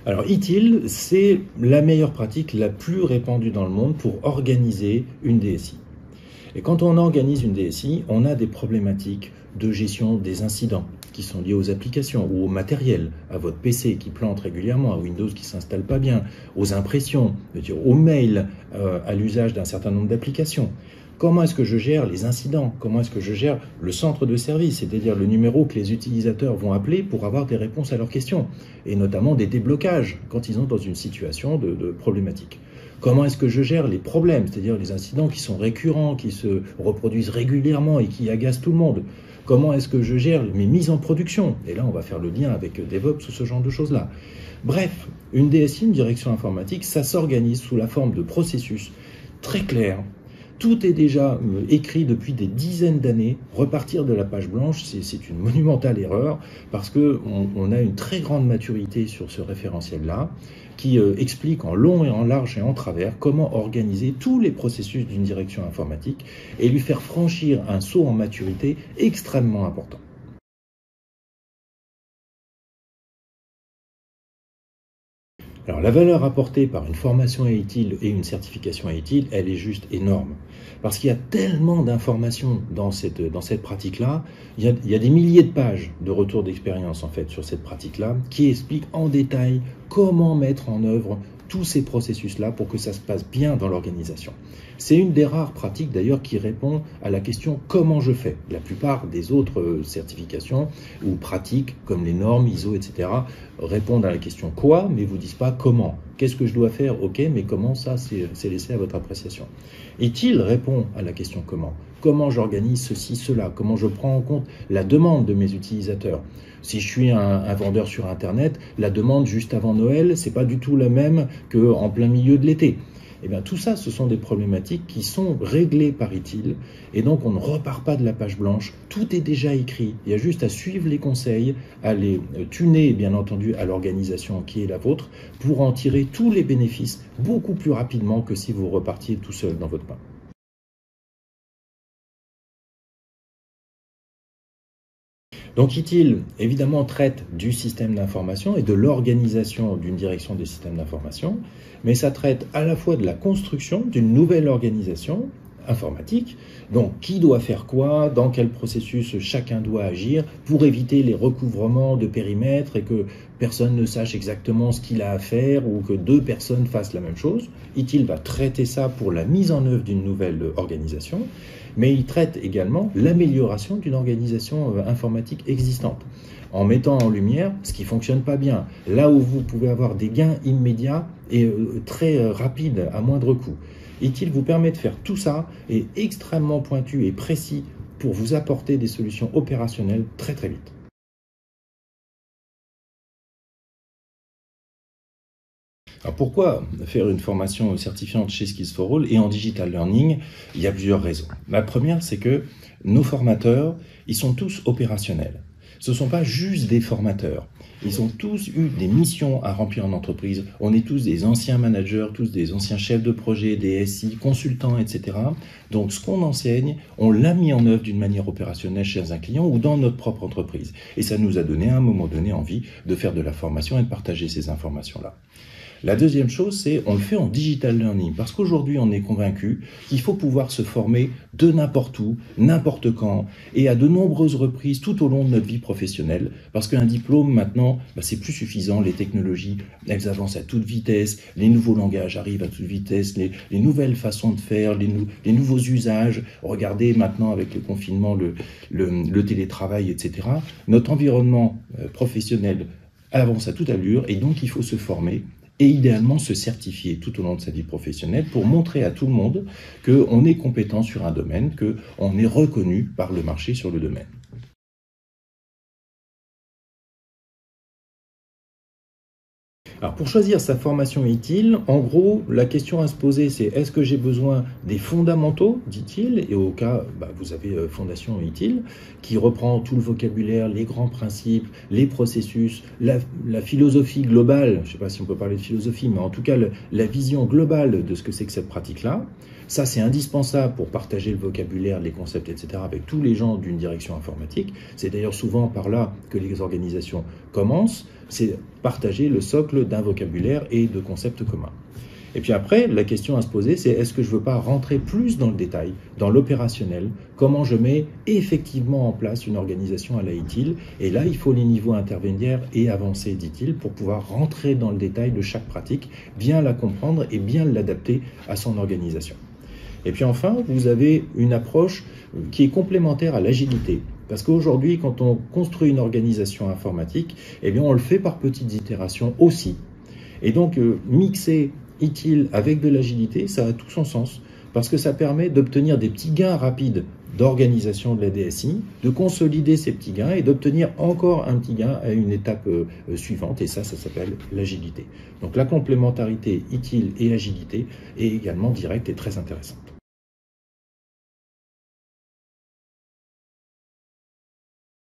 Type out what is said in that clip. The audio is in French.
Alors, ITIL, c'est la meilleure pratique la plus répandue dans le monde pour organiser une DSI. Et quand on organise une DSI, on a des problématiques de gestion des incidents qui sont liés aux applications ou au matériel, à votre PC qui plante régulièrement, à Windows qui ne s'installe pas bien, aux impressions, aux mails, à l'usage d'un certain nombre d'applications. Comment est-ce que je gère les incidents? Comment est-ce que je gère le centre de service, c'est-à-dire le numéro que les utilisateurs vont appeler pour avoir des réponses à leurs questions, et notamment des déblocages quand ils sont dans une situation de problématique. Comment est-ce que je gère les problèmes, c'est-à-dire les incidents qui sont récurrents, qui se reproduisent régulièrement et qui agacent tout le monde? Comment est-ce que je gère mes mises en production? Et là, on va faire le lien avec DevOps ou ce genre de choses-là. Bref, une DSI, une direction informatique, ça s'organise sous la forme de processus très clairs. Tout est déjà écrit depuis des dizaines d'années. Repartir de la page blanche, c'est une monumentale erreur parce qu'on a une très grande maturité sur ce référentiel-là qui explique en long et en large et en travers comment organiser tous les processus d'une direction informatique et lui faire franchir un saut en maturité extrêmement important. Alors la valeur apportée par une formation à ITIL et une certification à ITIL, elle est juste énorme. Parce qu'il y a tellement d'informations dans cette pratique-là, il y a des milliers de pages de retour d'expérience en fait sur cette pratique-là qui expliquent en détail comment mettre en œuvre tous ces processus-là pour que ça se passe bien dans l'organisation. C'est une des rares pratiques d'ailleurs qui répond à la question « comment je fais ?» La plupart des autres certifications ou pratiques comme les normes, ISO, etc. répondent à la question « quoi ?» mais vous disent pas « comment ». Qu'est-ce que je dois faire? Ok, mais comment ça, c'est laissé à votre appréciation. ITIL répond à la question « comment ?» Comment j'organise ceci, cela? Comment je prends en compte la demande de mes utilisateurs? Si je suis un vendeur sur Internet, la demande juste avant Noël, c'est pas du tout la même qu'en plein milieu de l'été. Eh bien, tout ça, ce sont des problématiques qui sont réglées par ITIL, et donc on ne repart pas de la page blanche, tout est déjà écrit, il y a juste à suivre les conseils, à les tuner, bien entendu, à l'organisation qui est la vôtre, pour en tirer tous les bénéfices beaucoup plus rapidement que si vous repartiez tout seul dans votre coin. Donc ITIL, évidemment, traite du système d'information et de l'organisation d'une direction des systèmes d'information, mais ça traite à la fois de la construction d'une nouvelle organisation informatique, donc qui doit faire quoi, dans quel processus chacun doit agir pour éviter les recouvrements de périmètre et que personne ne sache exactement ce qu'il a à faire ou que deux personnes fassent la même chose. ITIL va traiter ça pour la mise en œuvre d'une nouvelle organisation, mais il traite également l'amélioration d'une organisation informatique existante, en mettant en lumière ce qui ne fonctionne pas bien, là où vous pouvez avoir des gains immédiats et très rapides à moindre coût. ITIL vous permet de faire tout ça et extrêmement pointu et précis pour vous apporter des solutions opérationnelles très très vite. Alors pourquoi faire une formation certifiante chez Skills4All et en digital learning? Il y a plusieurs raisons. La première, c'est que nos formateurs, ils sont tous opérationnels. Ce ne sont pas juste des formateurs. Ils ont tous eu des missions à remplir en entreprise. On est tous des anciens managers, tous des anciens chefs de projet, des SI, consultants, etc. Donc ce qu'on enseigne, on l'a mis en œuvre d'une manière opérationnelle chez un client ou dans notre propre entreprise. Et ça nous a donné à un moment donné envie de faire de la formation et de partager ces informations-là. La deuxième chose, c'est on le fait en digital learning, parce qu'aujourd'hui, on est convaincu qu'il faut pouvoir se former de n'importe où, n'importe quand, et à de nombreuses reprises tout au long de notre vie professionnelle, parce qu'un diplôme, maintenant, c'est plus suffisant, les technologies, elles avancent à toute vitesse, les nouveaux langages arrivent à toute vitesse, les nouvelles façons de faire, les nouveaux usages, regardez maintenant avec le confinement, le télétravail, etc. Notre environnement professionnel avance à toute allure, et donc il faut se former, et idéalement se certifier tout au long de sa vie professionnelle pour montrer à tout le monde qu'on est compétent sur un domaine, qu'on est reconnu par le marché sur le domaine. Alors pour choisir sa formation ITIL, en gros, la question à se poser, c'est est-ce que j'ai besoin des fondamentaux d'ITIL? Et au cas, vous avez Fondation ITIL, qui reprend tout le vocabulaire, les grands principes, les processus, la philosophie globale, je ne sais pas si on peut parler de philosophie, mais en tout cas la vision globale de ce que c'est que cette pratique-là. Ça, c'est indispensable pour partager le vocabulaire, les concepts, etc. avec tous les gens d'une direction informatique. C'est d'ailleurs souvent par là que les organisations commencent. C'est partager le socle d'un vocabulaire et de concepts communs. Et puis après, la question à se poser, c'est est-ce que je ne veux pas rentrer plus dans le détail, dans l'opérationnel, comment je mets effectivement en place une organisation à la ITIL. Et là, il faut les niveaux intermédiaires et avancés, dit-il, pour pouvoir rentrer dans le détail de chaque pratique, bien la comprendre et bien l'adapter à son organisation. Et puis enfin, vous avez une approche qui est complémentaire à l'agilité. Parce qu'aujourd'hui, quand on construit une organisation informatique, eh bien, on le fait par petites itérations aussi. Et donc, mixer ITIL avec de l'agilité, ça a tout son sens, parce que ça permet d'obtenir des petits gains rapides d'organisation de la DSI, de consolider ces petits gains et d'obtenir encore un petit gain à une étape suivante, et ça s'appelle l'agilité. Donc la complémentarité ITIL et agilité est également directe et très intéressante.